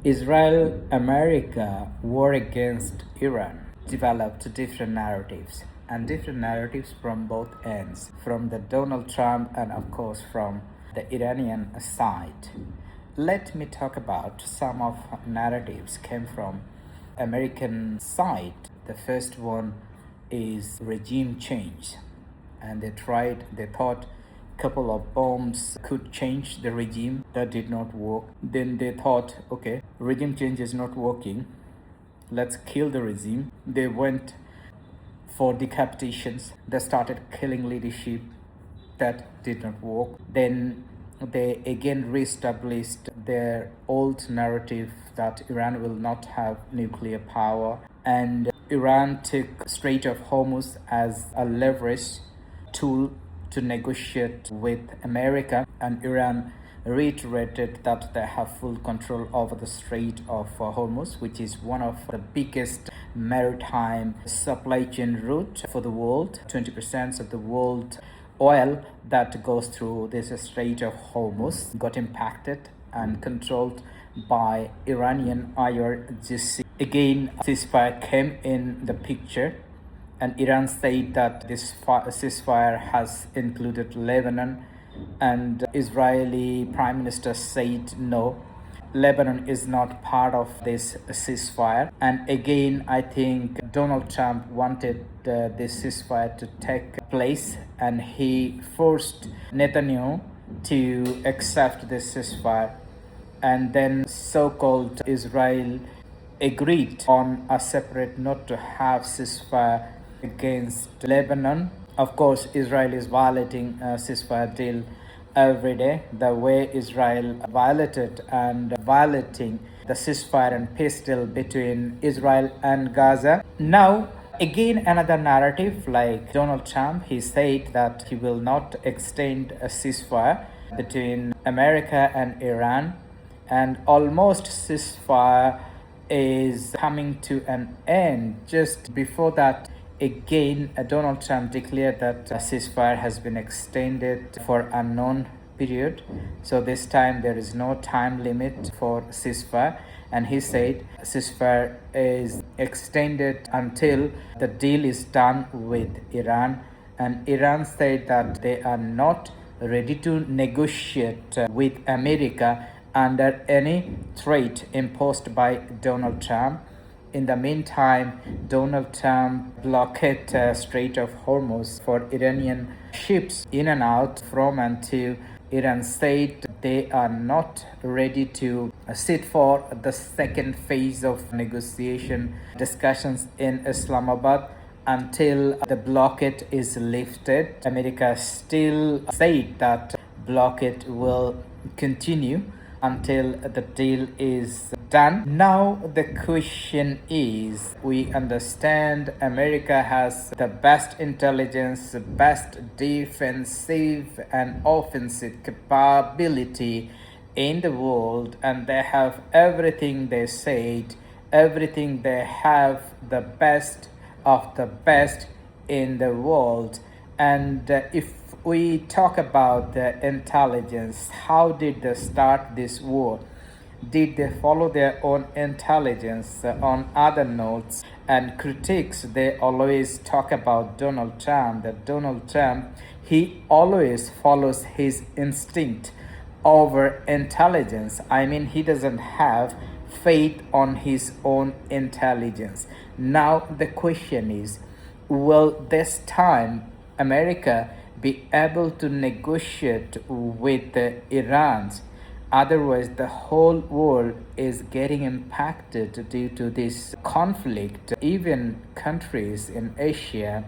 Israel-America war against Iran developed different narratives and different narratives from both ends, from the Donald Trump and of course from the Iranian side. Let me talk about some of narratives came from American side. The first one is regime change, and they thought couple of bombs could change the regime. That did not work. Then they thought, okay, regime change is not working, let's kill the regime. They went for decapitations. They started killing leadership. That did not work. Then they again reestablished their old narrative that Iran will not have nuclear power, and Iran took Strait of Hormuz as a leverage tool to negotiate with America, and Iran reiterated that they have full control over the Strait of Hormuz, which is one of the biggest maritime supply chain route for the world. 20% of the world oil that goes through this Strait of Hormuz got impacted and controlled by Iranian IRGC. Again, ceasefire came in the picture, and Iran said that this ceasefire has included Lebanon, and Israeli Prime Minister said no, Lebanon is not part of this ceasefire. And again, I think Donald Trump wanted this ceasefire to take place, and he forced Netanyahu to accept this ceasefire. And then so-called Israel agreed on a separate note to have ceasefire against Lebanon. Of course, Israel is violating a ceasefire deal every day. The way Israel violated and violating the ceasefire and peace deal between Israel and Gaza. Now, again, another narrative like Donald Trump, he said that he will not extend a ceasefire between America and Iran, and almost ceasefire is coming to an end. Just before that, again, Donald Trump declared that a ceasefire has been extended for a unknown period. So this time there is no time limit for ceasefire. And he said ceasefire is extended until the deal is done with Iran. And Iran said that they are not ready to negotiate with America under any threat imposed by Donald Trump. In the meantime, Donald Trump blockaded Strait of Hormuz for Iranian ships in and out from and to. Iran said they are not ready to sit for the second phase of negotiation discussions in Islamabad until the blockade is lifted. America still said that blockade will continue until the deal is done. Now the question is, we understand America has the best intelligence, best defensive and offensive capability in the world, and they have everything they said, everything they have, the best of the best in the world. And if we talk about the intelligence, how did they start this war? Did they follow their own intelligence? On other notes and critiques, they always talk about Donald Trump, that Donald Trump, he always follows his instinct over intelligence. I mean, he doesn't have faith on his own intelligence. Now the question is, will this time America be able to negotiate with Iran? Otherwise, the whole world is getting impacted due to this conflict. Even countries in Asia,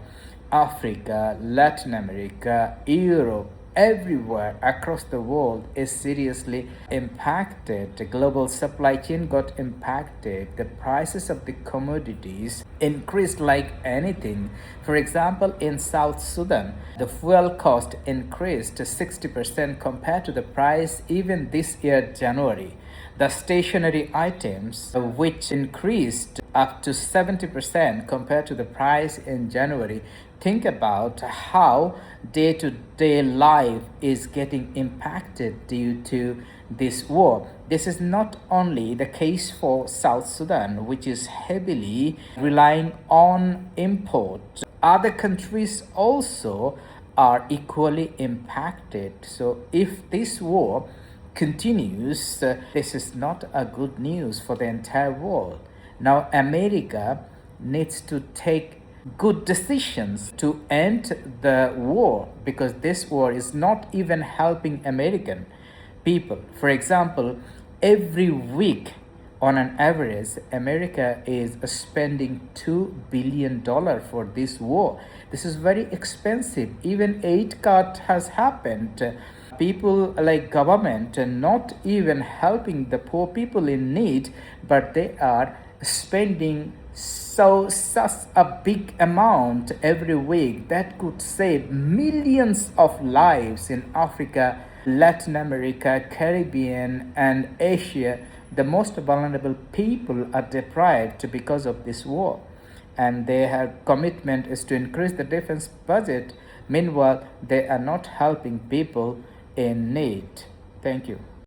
Africa, Latin America, Europe, everywhere across the world is seriously impacted. The global supply chain got impacted. The prices of the commodities increased like anything. For example, in South Sudan, the fuel cost increased 60% compared to the price even this year, January. The stationery items, which increased up to 70% compared to the price in January. Think about how day-to-day life is getting impacted due to this war. This is not only the case for South Sudan, which is heavily relying on import. Other countries also are equally impacted. So if this war continues, this is not a good news for the entire world. Now America needs to take good decisions to end the war, because this war is not even helping American people. For example, every week on an average, America is spending $2 billion for this war. This is very expensive. Even aid cut has happened. People like government not even helping the poor people in need, but they are spending such a big amount every week that could save millions of lives in Africa, Latin America, Caribbean, and Asia. The most vulnerable people are deprived because of this war, and their commitment is to increase the defense budget. Meanwhile, they are not helping people in need. Thank you.